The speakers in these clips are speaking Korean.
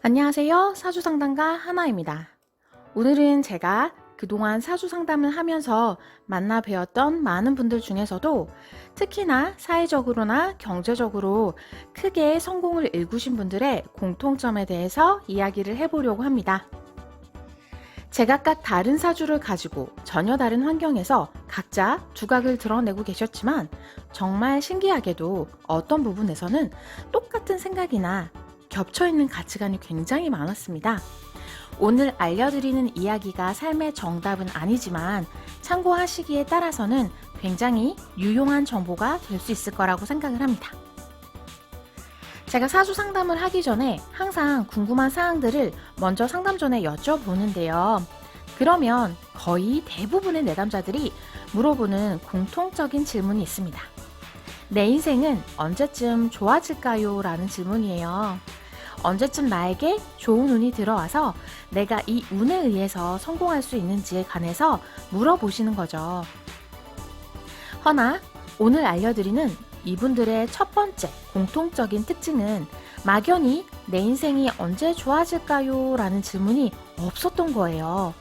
안녕하세요. 사주상담가 하나입니다. 오늘은 제가 그동안 사주상담을 하면서 만나 뵈었던 많은 분들 중에서도 특히나 사회적으로나 경제적으로 크게 성공을 일구신 분들의 공통점에 대해서 이야기를 해보려고 합니다. 제각각 다른 사주를 가지고 전혀 다른 환경에서 각자 두각을 드러내고 계셨지만 정말 신기하게도 어떤 부분에서는 똑같은 생각이나 겹쳐있는 가치관이 굉장히 많았습니다. 오늘 알려드리는 이야기가 삶의 정답은 아니지만 참고하시기에 따라서는 굉장히 유용한 정보가 될 수 있을 거라고 생각을 합니다. 제가 사주 상담을 하기 전에 항상 궁금한 사항들을 먼저 상담 전에 여쭤보는데요. 그러면 거의 대부분의 내담자들이 물어보는 공통적인 질문이 있습니다. 내 인생은 언제쯤 좋아질까요? 라는 질문이에요. 언제쯤 나에게 좋은 운이 들어와서 내가 이 운에 의해서 성공할 수 있는지에 관해서 물어보시는 거죠. 허나 오늘 알려드리는 이분들의 첫 번째 공통적인 특징은 막연히 내 인생이 언제 좋아질까요? 라는 질문이 없었던 거예요.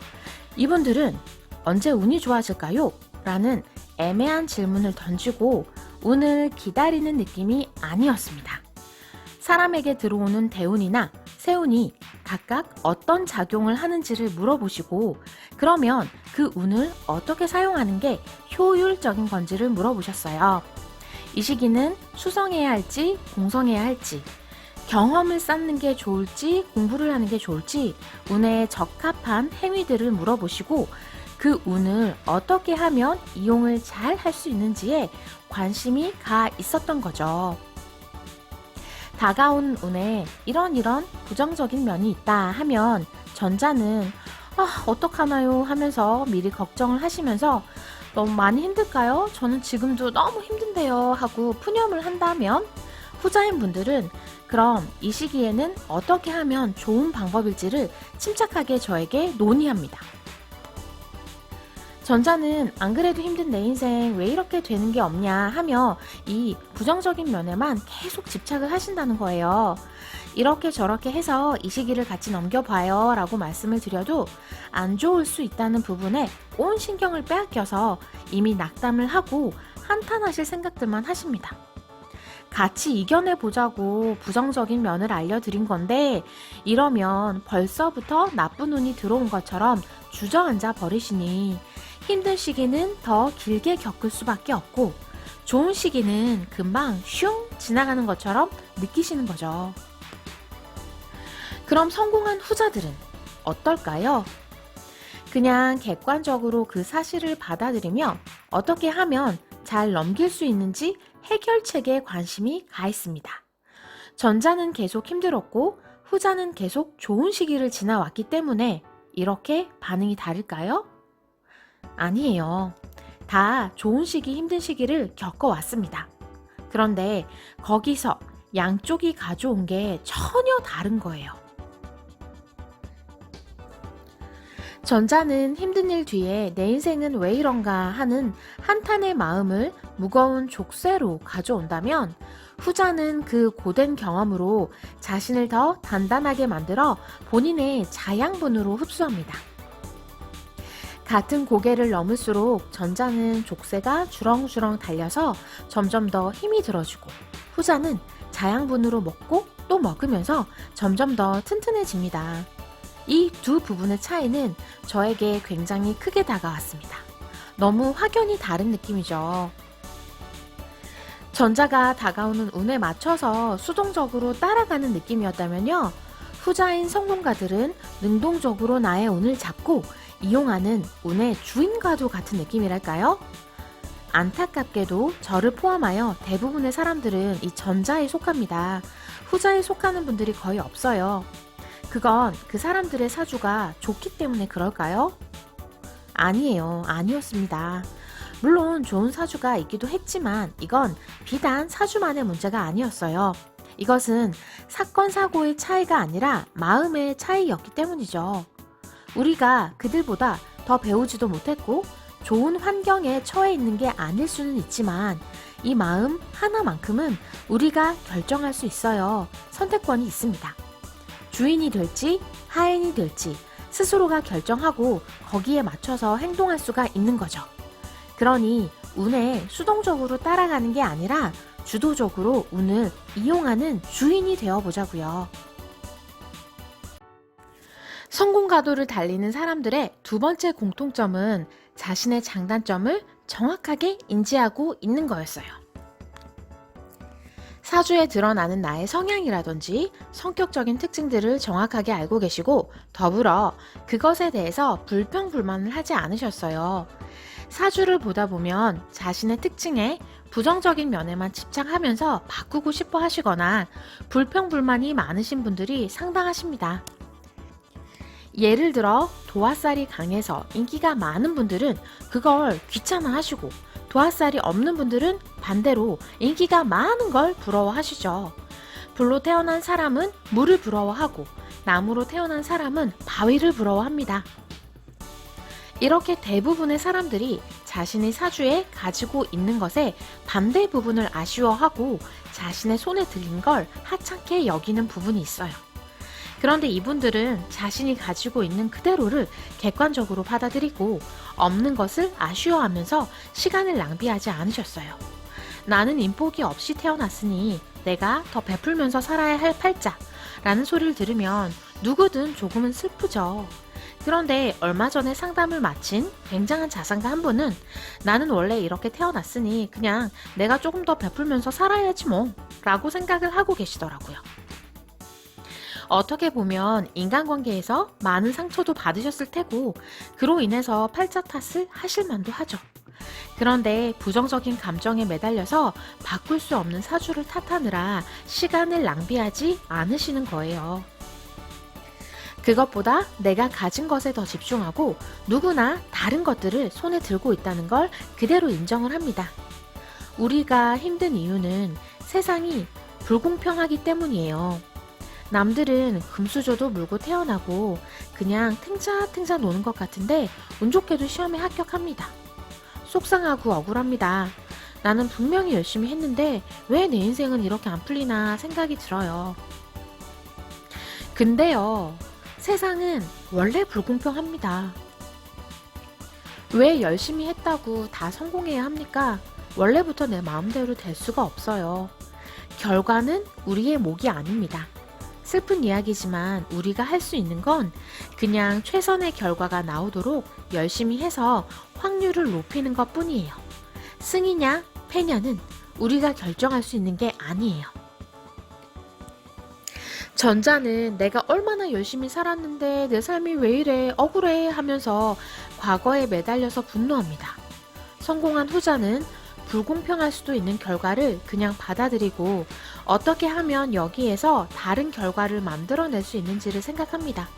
이분들은 언제 운이 좋아질까요? 라는 애매한 질문을 던지고 운을 기다리는 느낌이 아니었습니다. 사람에게 들어오는 대운이나 세운이 각각 어떤 작용을 하는지를 물어보시고 그러면 그 운을 어떻게 사용하는 게 효율적인 건지를 물어보셨어요. 이 시기는 수성해야 할지 공성해야 할지 경험을 쌓는 게 좋을지 공부를 하는 게 좋을지 운에 적합한 행위들을 물어보시고 그 운을 어떻게 하면 이용을 잘 할 수 있는지에 관심이 가 있었던 거죠. 다가온 운에 이런 부정적인 면이 있다 하면 전자는 어떡하나요 하면서 미리 걱정을 하시면서 너무 많이 힘들까요? 저는 지금도 너무 힘든데요 하고 푸념을 한다면 후자인 분들은 그럼 이 시기에는 어떻게 하면 좋은 방법일지를 침착하게 저에게 논의합니다. 전자는 안 그래도 힘든 내 인생 왜 이렇게 되는 게 없냐 하며 이 부정적인 면에만 계속 집착을 하신다는 거예요. 이렇게 저렇게 해서 이 시기를 같이 넘겨봐요 라고 말씀을 드려도 안 좋을 수 있다는 부분에 온 신경을 빼앗겨서 이미 낙담을 하고 한탄하실 생각들만 하십니다. 같이 이겨내보자고 부정적인 면을 알려드린 건데 이러면 벌써부터 나쁜 운이 들어온 것처럼 주저앉아 버리시니 힘든 시기는 더 길게 겪을 수밖에 없고 좋은 시기는 금방 슝 지나가는 것처럼 느끼시는 거죠. 그럼 성공한 후자들은 어떨까요? 그냥 객관적으로 그 사실을 받아들이며 어떻게 하면 잘 넘길 수 있는지 해결책에 관심이 가 있습니다. 전자는 계속 힘들었고 후자는 계속 좋은 시기를 지나왔기 때문에 이렇게 반응이 다를까요? 아니에요. 다 좋은 시기, 힘든 시기를 겪어왔습니다. 그런데 거기서 양쪽이 가져온 게 전혀 다른 거예요. 전자는 힘든 일 뒤에 내 인생은 왜 이런가 하는 한탄의 마음을 무거운 족쇄로 가져온다면 후자는 그 고된 경험으로 자신을 더 단단하게 만들어 본인의 자양분으로 흡수합니다. 같은 고개를 넘을수록 전자는 족쇄가 주렁주렁 달려서 점점 더 힘이 들어지고 후자는 자양분으로 먹고 또 먹으면서 점점 더 튼튼해집니다. 이 두 부분의 차이는 저에게 굉장히 크게 다가왔습니다. 너무 확연히 다른 느낌이죠. 전자가 다가오는 운에 맞춰서 수동적으로 따라가는 느낌이었다면요. 후자인 성공가들은 능동적으로 나의 운을 잡고 이용하는 운의 주인과도 같은 느낌이랄까요? 안타깝게도 저를 포함하여 대부분의 사람들은 이 전자에 속합니다. 후자에 속하는 분들이 거의 없어요. 그건 그 사람들의 사주가 좋기 때문에 그럴까요? 아니에요. 아니었습니다. 물론 좋은 사주가 있기도 했지만 이건 비단 사주만의 문제가 아니었어요. 이것은 사건, 사고의 차이가 아니라 마음의 차이였기 때문이죠. 우리가 그들보다 더 배우지도 못했고 좋은 환경에 처해 있는 게 아닐 수는 있지만 이 마음 하나만큼은 우리가 결정할 수 있어요. 선택권이 있습니다. 주인이 될지 하인이 될지 스스로가 결정하고 거기에 맞춰서 행동할 수가 있는 거죠. 그러니 운에 수동적으로 따라가는 게 아니라 주도적으로 운을 이용하는 주인이 되어보자고요. 성공 가도를 달리는 사람들의 두 번째 공통점은 자신의 장단점을 정확하게 인지하고 있는 거였어요. 사주에 드러나는 나의 성향이라든지 성격적인 특징들을 정확하게 알고 계시고 더불어 그것에 대해서 불평불만을 하지 않으셨어요. 사주를 보다 보면 자신의 특징에 부정적인 면에만 집착하면서 바꾸고 싶어 하시거나 불평불만이 많으신 분들이 상당하십니다. 예를 들어 도화살이 강해서 인기가 많은 분들은 그걸 귀찮아 하시고 도화살이 없는 분들은 반대로 인기가 많은 걸 부러워하시죠. 불로 태어난 사람은 물을 부러워하고 나무로 태어난 사람은 바위를 부러워합니다. 이렇게 대부분의 사람들이 자신의 사주에 가지고 있는 것에 반대 부분을 아쉬워하고 자신의 손에 들린 걸 하찮게 여기는 부분이 있어요. 그런데 이분들은 자신이 가지고 있는 그대로를 객관적으로 받아들이고 없는 것을 아쉬워하면서 시간을 낭비하지 않으셨어요. 나는 인복이 없이 태어났으니 내가 더 베풀면서 살아야 할 팔자라는 소리를 들으면 누구든 조금은 슬프죠. 그런데 얼마 전에 상담을 마친 굉장한 자산가 한 분은 나는 원래 이렇게 태어났으니 그냥 내가 조금 더 베풀면서 살아야지 뭐 라고 생각을 하고 계시더라고요. 어떻게 보면 인간관계에서 많은 상처도 받으셨을 테고 그로 인해서 팔자 탓을 하실 만도 하죠. 그런데 부정적인 감정에 매달려서 바꿀 수 없는 사주를 탓하느라 시간을 낭비하지 않으시는 거예요. 그것보다 내가 가진 것에 더 집중하고 누구나 다른 것들을 손에 들고 있다는 걸 그대로 인정을 합니다. 우리가 힘든 이유는 세상이 불공평하기 때문이에요. 남들은 금수저도 물고 태어나고 그냥 탱자탱자 노는 것 같은데 운 좋게도 시험에 합격합니다. 속상하고 억울합니다. 나는 분명히 열심히 했는데 왜 내 인생은 이렇게 안 풀리나 생각이 들어요. 근데요, 세상은 원래 불공평합니다. 왜 열심히 했다고 다 성공해야 합니까? 원래부터 내 마음대로 될 수가 없어요. 결과는 우리의 몫이 아닙니다. 슬픈 이야기지만 우리가 할 수 있는 건 그냥 최선의 결과가 나오도록 열심히 해서 확률을 높이는 것 뿐이에요. 승이냐 패냐는 우리가 결정할 수 있는 게 아니에요. 전자는 내가 얼마나 열심히 살았는데 내 삶이 왜 이래 억울해 하면서 과거에 매달려서 분노합니다. 성공한 후자는 불공평할 수도 있는 결과를 그냥 받아들이고 어떻게 하면 여기에서 다른 결과를 만들어낼 수 있는지를 생각합니다.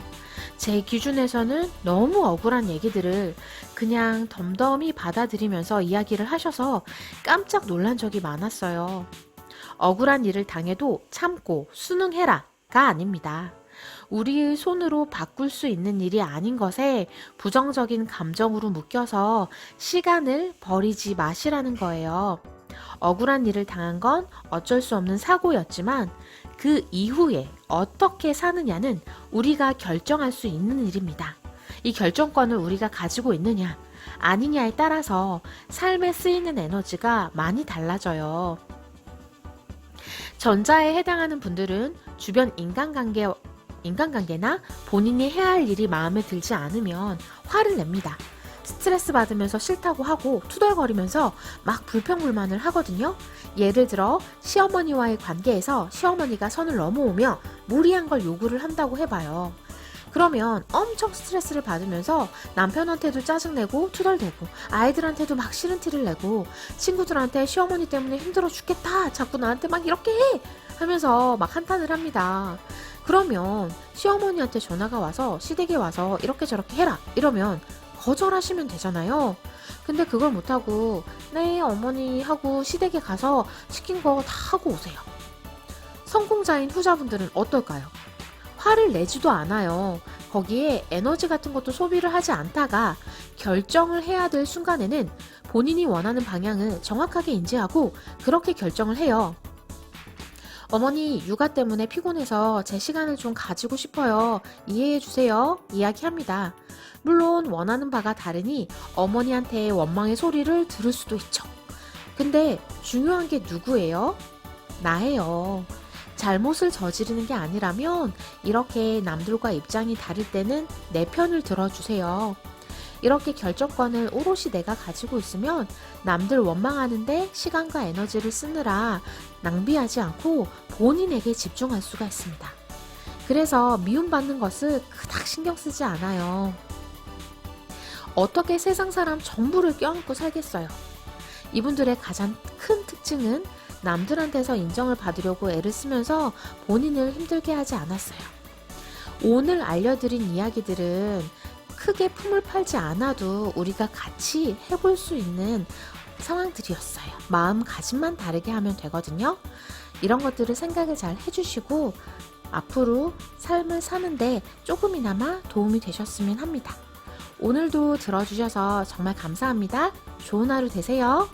제 기준에서는 너무 억울한 얘기들을 그냥 덤덤히 받아들이면서 이야기를 하셔서 깜짝 놀란 적이 많았어요. 억울한 일을 당해도 참고 순응해라가 아닙니다. 우리의 손으로 바꿀 수 있는 일이 아닌 것에 부정적인 감정으로 묶여서 시간을 버리지 마시라는 거예요. 억울한 일을 당한 건 어쩔 수 없는 사고였지만 그 이후에 어떻게 사느냐는 우리가 결정할 수 있는 일입니다. 이 결정권을 우리가 가지고 있느냐, 아니냐에 따라서 삶에 쓰이는 에너지가 많이 달라져요. 전자에 해당하는 분들은 주변 인간관계나 본인이 해야 할 일이 마음에 들지 않으면 화를 냅니다. 스트레스 받으면서 싫다고 하고 투덜거리면서 막 불평불만을 하거든요. 예를 들어 시어머니와의 관계에서 시어머니가 선을 넘어오며 무리한 걸 요구를 한다고 해봐요. 그러면 엄청 스트레스를 받으면서 남편한테도 짜증내고 투덜대고 아이들한테도 막 싫은 티를 내고 친구들한테 시어머니 때문에 힘들어 죽겠다 자꾸 나한테 막 이렇게 해 하면서 막 한탄을 합니다. 그러면 시어머니한테 전화가 와서 시댁에 와서 이렇게 저렇게 해라 이러면 거절하시면 되잖아요. 근데 그걸 못하고 네 어머니 하고 시댁에 가서 시킨 거 다 하고 오세요. 성공자인 후자분들은 어떨까요? 화를 내지도 않아요. 거기에 에너지 같은 것도 소비를 하지 않다가 결정을 해야 될 순간에는 본인이 원하는 방향을 정확하게 인지하고 그렇게 결정을 해요. 어머니, 육아 때문에 피곤해서 제 시간을 좀 가지고 싶어요. 이해해 주세요. 이야기합니다. 물론 원하는 바가 다르니 어머니한테 원망의 소리를 들을 수도 있죠. 근데 중요한 게 누구예요? 나예요. 잘못을 저지르는 게 아니라면 이렇게 남들과 입장이 다를 때는 내 편을 들어주세요. 이렇게 결정권을 오롯이 내가 가지고 있으면 남들 원망하는데 시간과 에너지를 쓰느라 낭비하지 않고 본인에게 집중할 수가 있습니다. 그래서 미움받는 것을 그닥 신경 쓰지 않아요. 어떻게 세상 사람 전부를 껴안고 살겠어요? 이분들의 가장 큰 특징은 남들한테서 인정을 받으려고 애를 쓰면서 본인을 힘들게 하지 않았어요. 오늘 알려드린 이야기들은 크게 품을 팔지 않아도 우리가 같이 해볼 수 있는 상황들이었어요. 마음가짐만 다르게 하면 되거든요. 이런 것들을 생각을 잘 해주시고 앞으로 삶을 사는데 조금이나마 도움이 되셨으면 합니다. 오늘도 들어주셔서 정말 감사합니다. 좋은 하루 되세요.